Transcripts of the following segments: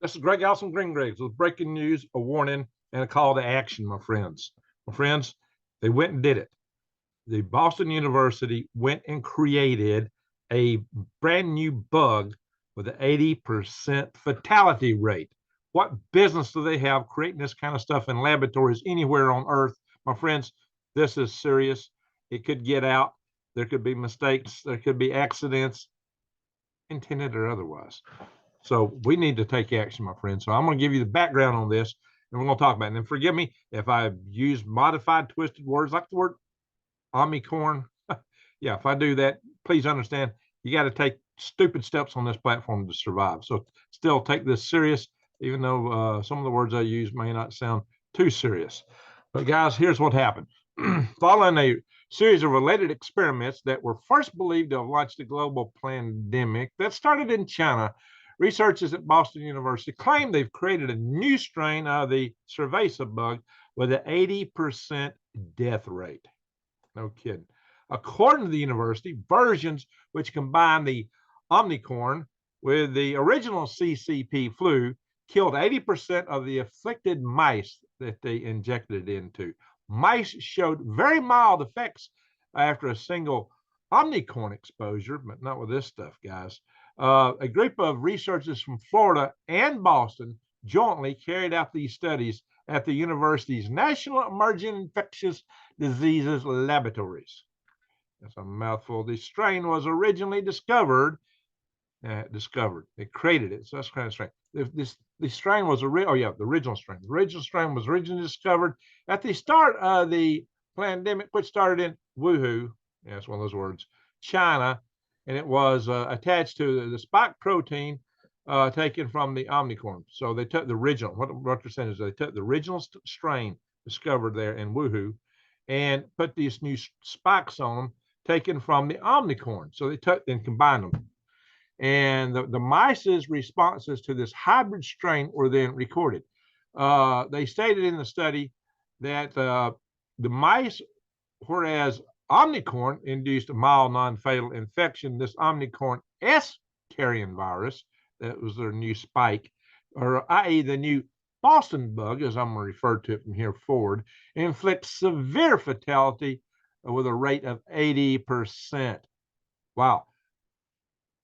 This is Greg Allison Green Graves with breaking news, a warning, and a call to action, my friends. My friends, they went and did it. The Boston University went and created a brand new bug with an 80% fatality rate. What business do they have creating this kind of stuff in laboratories anywhere on Earth? My friends, this is serious. It could get out. There could be mistakes. There could be accidents, intended or otherwise. So we need to take action, my friend. So I'm going to give you the background on this, and we're going to talk about it. And forgive me if I use modified, twisted words like the word omnicorn. Yeah, if I do that, please understand you got to take stupid steps on this platform to survive. So still take this serious, even though some of the words I use may not sound too serious. But guys, here's what happened. Following a series of related experiments that were first believed to have launched a global pandemic that started in China, researchers at Boston University claim they've created a new strain of the cerveza bug with an 80% death rate. No kidding. According to the university, versions which combine the omnicorn with the original CCP flu killed 80% of the afflicted mice that they injected it into. Mice showed very mild effects after a single omnicorn exposure, but not with this stuff, guys. A group of researchers from Florida and Boston jointly carried out these studies at the university's National Emerging Infectious Diseases Laboratories. That's a mouthful. The strain was originally discovered. They created it. So that's kind of strange. The strain was the original strain. The original strain was originally discovered at the start of the pandemic, which started in Wuhan. Yeah, that's one of those words. China, and it was attached to the spike protein taken from the omnicorn. So they took the original. What they're saying is they took the original strain discovered there in Wuhan and put these new spikes on them taken from the omnicorn. So they took and combined them. And the mice's responses to this hybrid strain were then recorded. They stated in the study that the mice, whereas omnicorn induced a mild non-fatal infection, this omnicorn S carrion virus, that was their new spike, or i.e. the new Boston bug, as I'm going to refer to it from here forward, inflicts severe fatality with a rate of 80%. Wow,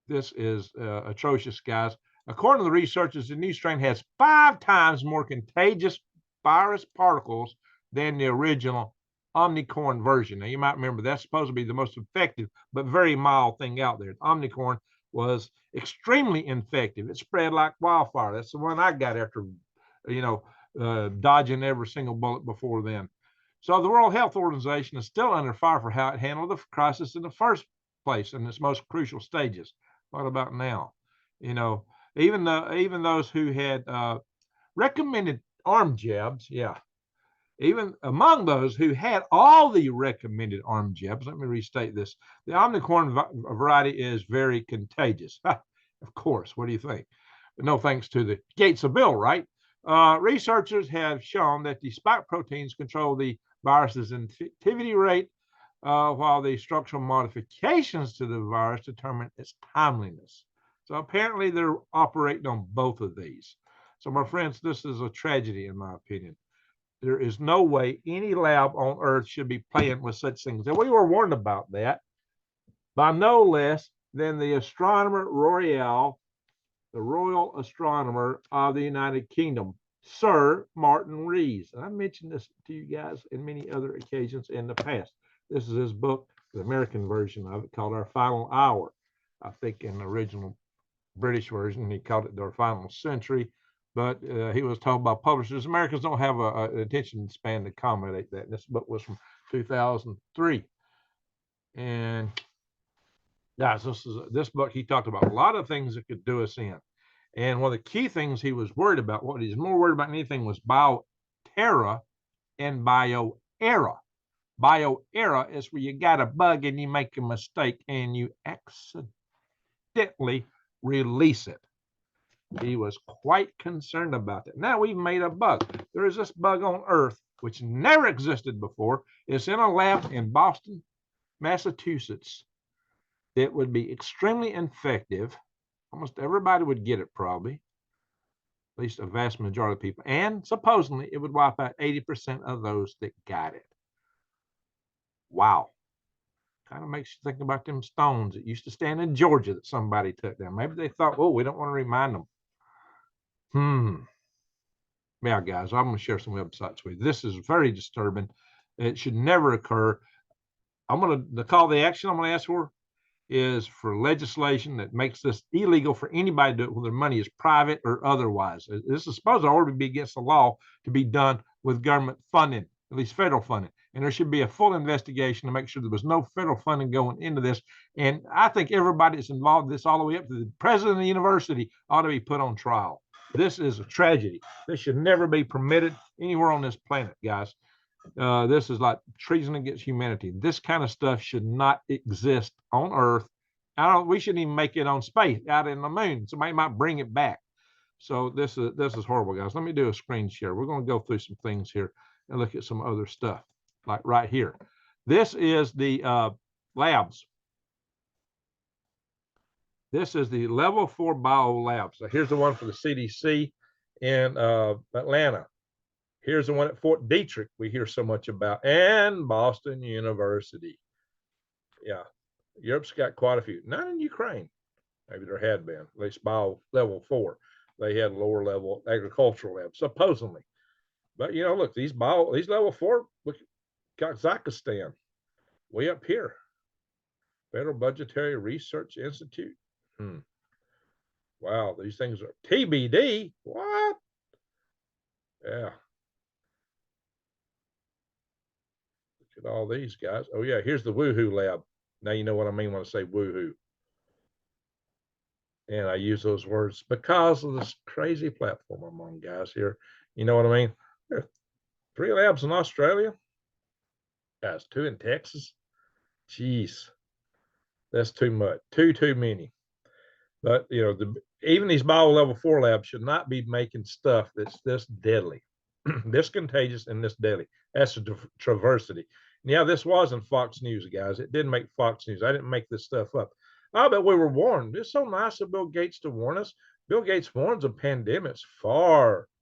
this is atrocious, guys. According to the researchers, the new strain has 5 times more contagious virus particles than the original omnicorn version. Now, you might remember that's supposed to be the most effective but very mild thing out there. Omnicorn was extremely infective. It spread like wildfire. That's the one I got after, dodging every single bullet before then. So the World Health Organization is still under fire for how it handled the crisis in the first place in its most crucial stages. What about now? You know, even those who had recommended arm jabs, yeah, even among those who had all the recommended arm jabs, let me restate this: the omnicorn variety is very contagious. Of course, what do you think? But no thanks to the Gates of Bill, right? Researchers have shown that the spike proteins control the virus's infectivity rate, while the structural modifications to the virus determine its timeliness. So apparently they're operating on both of these. So my friends, this is a tragedy in my opinion. There is no way any lab on earth should be playing with such things. And we were warned about that by no less than the astronomer Royal, the royal astronomer of the United Kingdom, Sir Martin Rees. And I mentioned this to you guys in many other occasions in the past. This is his book, the American version of it, called Our Final Hour. I think in the original British version, he called it Our Final Century. But he was told by publishers, Americans don't have an attention span to accommodate that. And this book was from 2003. And guys, this book, he talked about a lot of things that could do us in. And one of the key things he was worried about, what he's more worried about than anything, was bioterror and bioerror. Bioerror is where you got a bug and you make a mistake and you accidentally release it. He was quite concerned about that. Now we've made a bug. There is this bug on Earth which never existed before. It's in a lab in Boston, Massachusetts. It would be extremely infective. Almost everybody would get it probably. at least a vast majority of people. And supposedly it would wipe out 80% of those that got it. Wow. Kind of makes you think about them stones that used to stand in Georgia that somebody took down. Maybe they thought, oh, we don't want to remind them. Yeah, guys, I'm going to share some websites with you. This is very disturbing. It should never occur. The call to action I'm going to ask for is for legislation that makes this illegal for anybody to do it, whether money is private or otherwise. This is supposed to already be against the law to be done with government funding, at least federal funding. And there should be a full investigation to make sure there was no federal funding going into this. And I think everybody that's involved in this, all the way up to the president of the university, ought to be put on trial. This is a tragedy. This should never be permitted anywhere on this planet, guys. This is like treason against humanity. This kind of stuff should not exist on Earth. We shouldn't even make it on space, out in the moon. Somebody might bring it back. So this is horrible, guys. Let me do a screen share. We're going to go through some things here and look at some other stuff, like right here. This is the labs. This is the level 4 bio lab. So here's the one for the CDC in Atlanta. Here's the one at Fort Detrick we hear so much about, and Boston University. Yeah, Europe's got quite a few. Not in Ukraine. Maybe there had been, at least bio level 4. They had lower level agricultural labs, supposedly. But, you know, look, these level 4, look, Kazakhstan, way up here. Federal Budgetary Research Institute. Wow, these things are TBD. What? Yeah. Look at all these guys. Oh, yeah, here's the Woohoo lab. Now you know what I mean when I say woohoo. And I use those words because of this crazy platform I'm on, guys, here. You know what I mean? There are 3 labs in Australia. Guys, 2 in Texas. Jeez. That's too much. Too many. But, you know, even these bio level 4 labs should not be making stuff that's this deadly, this contagious, and this deadly. That's a travesty. Yeah, this wasn't Fox News, guys. It didn't make Fox News. I didn't make this stuff up. Oh, but we were warned. It's so nice of Bill Gates to warn us. Bill Gates warns of pandemics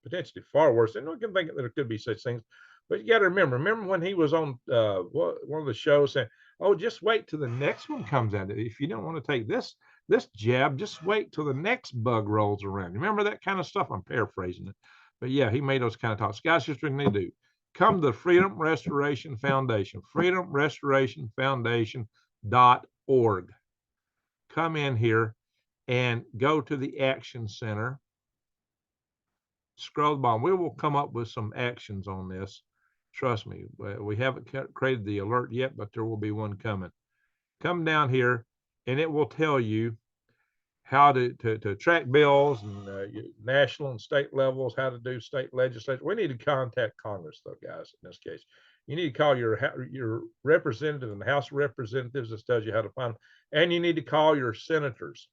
potentially far worse. And we can think that there could be such things. But you got to remember when he was on one of the shows saying, oh, just wait till the next one comes out. If you don't want to take this jab, just wait till the next bug rolls around. Remember that kind of stuff? I'm paraphrasing it. But yeah, he made those kind of talks. Guys, just what they do. Come to the Freedom Restoration Foundation, freedomrestorationfoundation.org. Come in here and go to the Action Center. Scroll the bottom. We will come up with some actions on this. Trust me, we haven't created the alert yet, but there will be one coming. Come down here, and it will tell you how to track bills and national and state levels, how to do state legislation. We need to contact Congress, though, guys, in this case. You need to call your representative in the House of Representatives. This tells you how to find them. And you need to call your senators.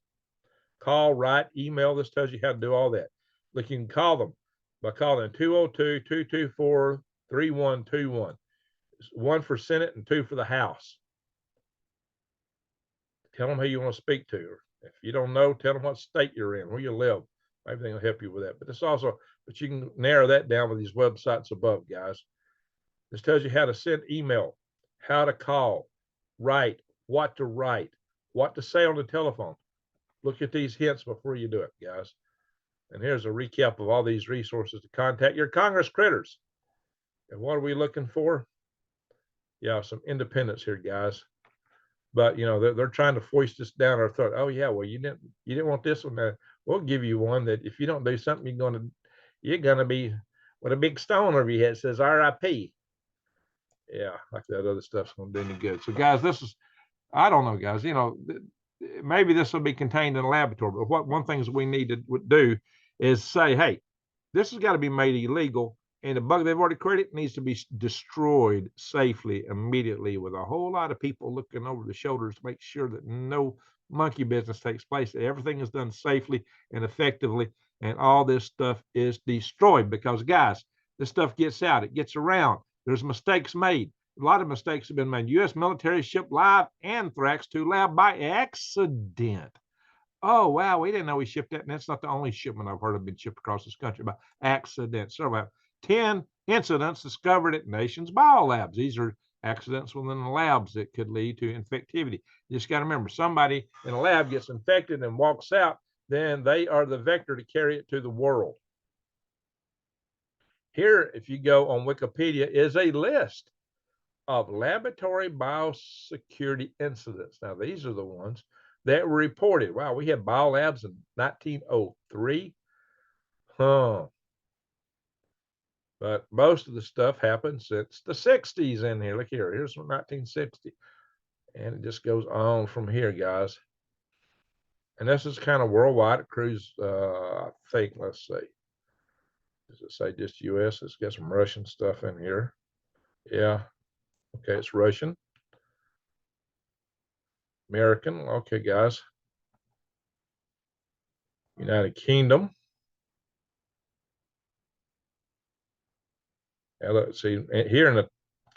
Call, write, email. This tells you how to do all that. Look, you can call them by calling 202-224-3121. 1 for Senate and 2 for the House. Tell them who you want to speak to. If you don't know, tell them what state you're in, where you live. Maybe they'll help you with that. But you can narrow that down with these websites above, guys. This tells you how to send email, how to call, write, what to say on the telephone. Look at these hints before you do it, guys. And here's a recap of all these resources to contact your Congress critters. And what are we looking for? Yeah, some independence here, guys. But, you know, they're trying to foist this down our throat. Oh, yeah, well, you didn't want this one. We'll give you one that if you don't do something, you're gonna be with a big stone over your head that says RIP. Yeah, like that other stuff's gonna do any good. So, guys, I don't know, guys. You know, maybe this will be contained in a laboratory. But one thing we need to do is say, hey, this has got to be made illegal. And the bug they've already created needs to be destroyed safely, immediately, with a whole lot of people looking over the shoulders to make sure that no monkey business takes place, that everything is done safely and effectively, and all this stuff is destroyed. Because, guys, this stuff gets out. It gets around. There's mistakes made. A lot of mistakes have been made. U.S. military shipped live anthrax to lab by accident. Oh, wow, we didn't know we shipped that. And that's not the only shipment I've heard of been shipped across this country by accidents. So about 10 incidents discovered at nation's biolabs. These are accidents within the labs that could lead to infectivity. You just got to remember, somebody in a lab gets infected and walks out, then they are the vector to carry it to the world. Here, if you go on Wikipedia, is a list of laboratory biosecurity incidents. Now, these are the ones that were reported. Wow, we had biolabs in 1903. Huh. But most of the stuff happened since the 60s in here. Look here. Here's from 1960. And it just goes on from here, guys. And this is kind of worldwide. It cruise, I think, let's see. Does it say just US? It's got some Russian stuff in here. Yeah. Okay, it's Russian. American. Okay, guys. United Kingdom. And let's see, here in the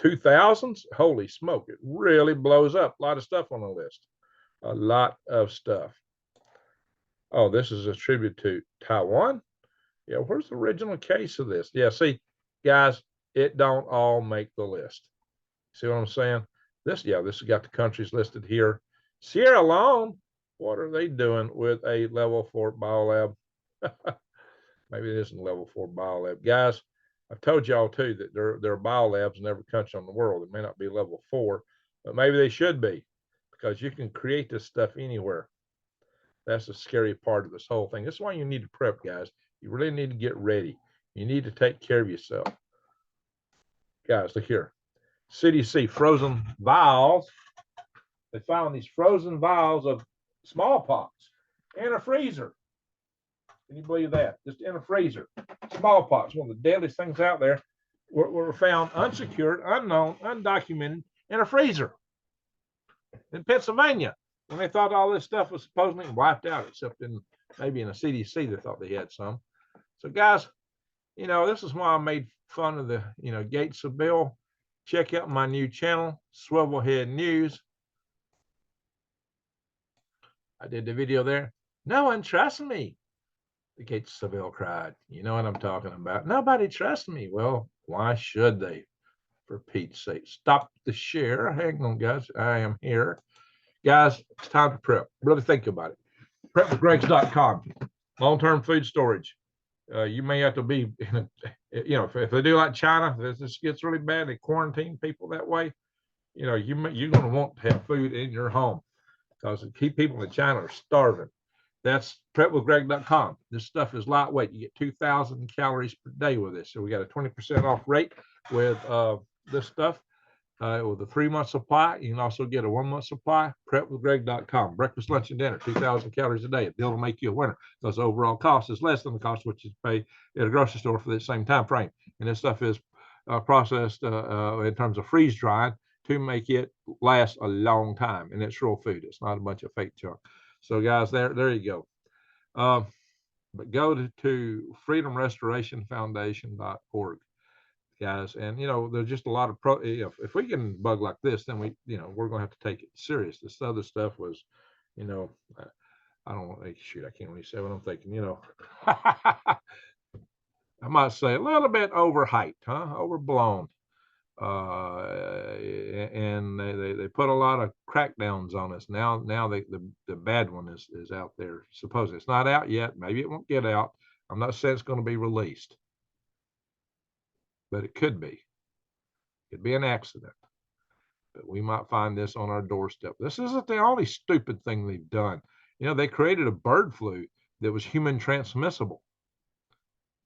2000s, holy smoke, it really blows up. A lot of stuff on the list. A lot of stuff. Oh, this is a tribute to Taiwan. Yeah, where's the original case of this? Yeah, see, guys, it don't all make the list. See what I'm saying? This has got the countries listed here. Sierra Leone, what are they doing with a level 4 biolab? Maybe it isn't a level 4 biolab. Guys, I've told y'all too that there are biolabs in every country in the world. It may not be level 4, but maybe they should be, because you can create this stuff anywhere. That's the scary part of this whole thing. That's why you need to prep, guys. You really need to get ready. You need to take care of yourself. Guys, look here. CDC frozen vials. They found these frozen vials of smallpox in a freezer. Can you believe that? Just in a freezer. Smallpox, one of the deadliest things out there, were found unsecured, unknown, undocumented in a freezer in Pennsylvania, when they thought all this stuff was supposedly wiped out, except in maybe in a CDC, they thought they had some. So, guys, this is why I made fun of the, Gates of Bill. Check out my new channel, Swivelhead News. I did the video there. No one trusts me, the Gates of Seville cried. You know what I'm talking about. Nobody trusts me. Well, why should they? For Pete's sake. Stop the share. Hang on, guys. I am here. Guys, it's time to prep. Really think about it. Prepwithgregs.com. Long-term food storage. You may have to be, if they do like China, if this gets really bad, they quarantine people that way. You're going to want to have food in your home, because keep people in China are starving. That's prepwithgreg.com. This stuff is lightweight. You get 2,000 calories per day with this. So we got a 20% off rate with this stuff. With a 3-month supply. You can also get a 1-month supply. Prepwithgreg.com. Breakfast, lunch, and dinner. 2,000 calories a day. A deal to make you a winner, because the overall cost is less than the cost which you pay at a grocery store for the same time frame. And this stuff is processed in terms of freeze drying to make it last a long time. And it's real food. It's not a bunch of fake junk. So, guys, there you go. But go to freedomrestorationfoundation.org, guys. And there's just a lot of if we can bug like this, then we're gonna have to take it serious. This other stuff was, I don't want to shoot. I can't really say what I'm thinking. I might say a little bit overhyped, overblown. And they put a lot of crackdowns on us. Now the bad one is out there. Supposedly it's not out yet. Maybe it won't get out. I'm not saying it's going to be released, but it could be. It'd be an accident. But we might find this on our doorstep. This isn't the only stupid thing they've done. They created a bird flu that was human transmissible.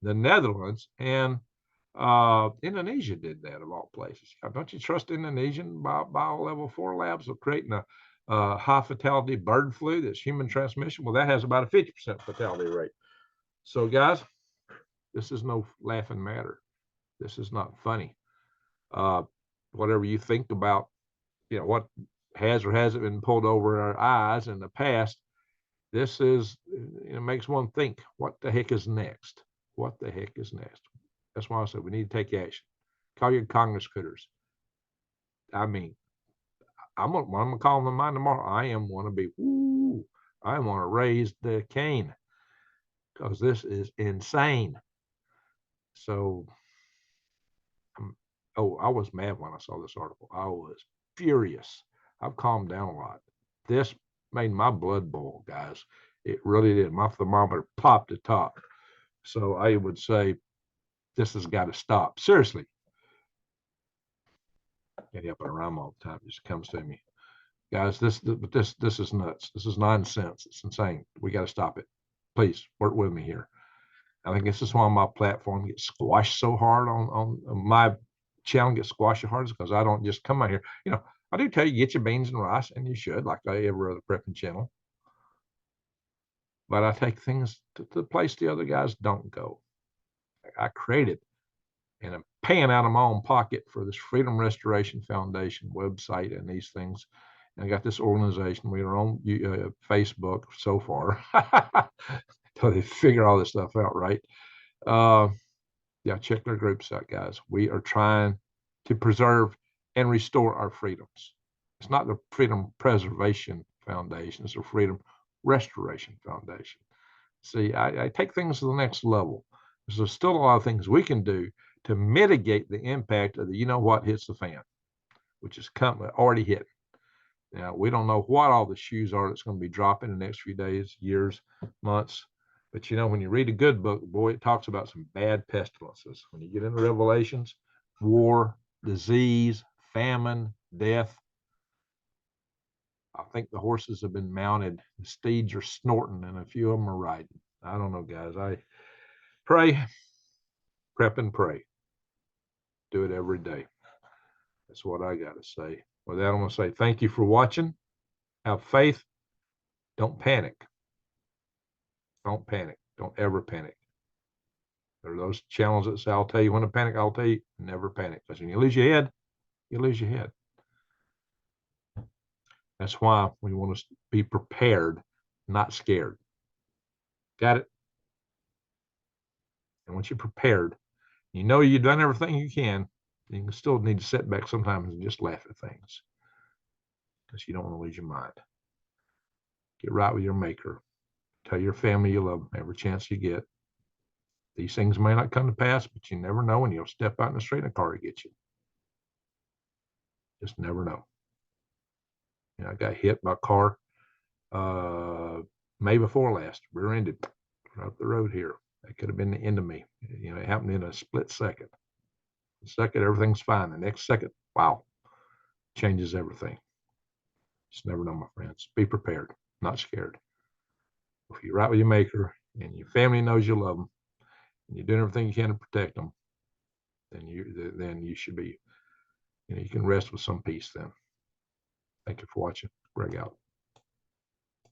The Netherlands and Indonesia did that, of all places. Don't you trust Indonesian bio level 4 labs of creating a high fatality bird flu that's human transmission? Well, that has about a 50% fatality rate. So, guys, this is no laughing matter. This is not funny. Whatever you think about, what has or hasn't been pulled over our eyes in the past, this is, makes one think, what the heck is next? What the heck is next? That's why I said we need to take action. Call your Congress critters. I mean, I'm gonna call them mine tomorrow. I am want to be. Woo, I want to raise the cane because this is insane. So, oh, I was mad when I saw this article. I was furious. I've calmed down a lot. This made my blood boil, guys. It really did. My thermometer popped the top. So I would say this has got to stop. Seriously. Can't help it around all the time. It just comes to me. Guys, this is nuts. This is nonsense. It's insane. We got to stop it. Please work with me here. I think this is why my platform gets squashed so hard on my channel gets squashed so hard is because I don't just come out here. I do tell you get your beans and rice, and you should, like every other prepping channel. But I take things to the place the other guys don't go. I created and I'm paying out of my own pocket for this Freedom Restoration Foundation website and these things. And I got this organization. We are on Facebook so far until they figure all this stuff out, right? Yeah, check their groups out, guys. We are trying to preserve and restore our freedoms. It's not the Freedom Preservation Foundation. It's the Freedom Restoration Foundation. See, I take things to the next level. There's still a lot of things we can do to mitigate the impact of the what hits the fan, which is already hit. Now, we don't know what all the shoes are that's going to be dropping in the next few days, years, months. But when you read a good book, boy, it talks about some bad pestilences. When you get into Revelations, war, disease, famine, death. I think the horses have been mounted. The steeds are snorting, and a few of them are riding. I don't know, guys. I pray, prep, and pray. Do it every day. That's what I got to say. With that, I'm going to say thank you for watching. Have faith. Don't panic. Don't panic. Don't ever panic. There are those channels that say, I'll tell you when to panic. I'll tell you, never panic. Because when you lose your head, you lose your head. That's why we want to be prepared, not scared. Got it? And once you're prepared, you've done everything you can still need to sit back sometimes and just laugh at things. Because you don't want to lose your mind. Get right with your maker. Tell your family you love them every chance you get. These things may not come to pass, but you never know when you'll step out in the street and a car will get you. Just never know. I got hit by a car May before last, rear-ended, right up the road here. That could have been the end of me. It happened in a split second. The second, everything's fine. The next second, wow, changes everything. Just never know, my friends. Be prepared, not scared. If you're right with your maker and your family knows you love them and you're doing everything you can to protect them, then you should be, you can rest with some peace then. Thank you for watching. Greg out.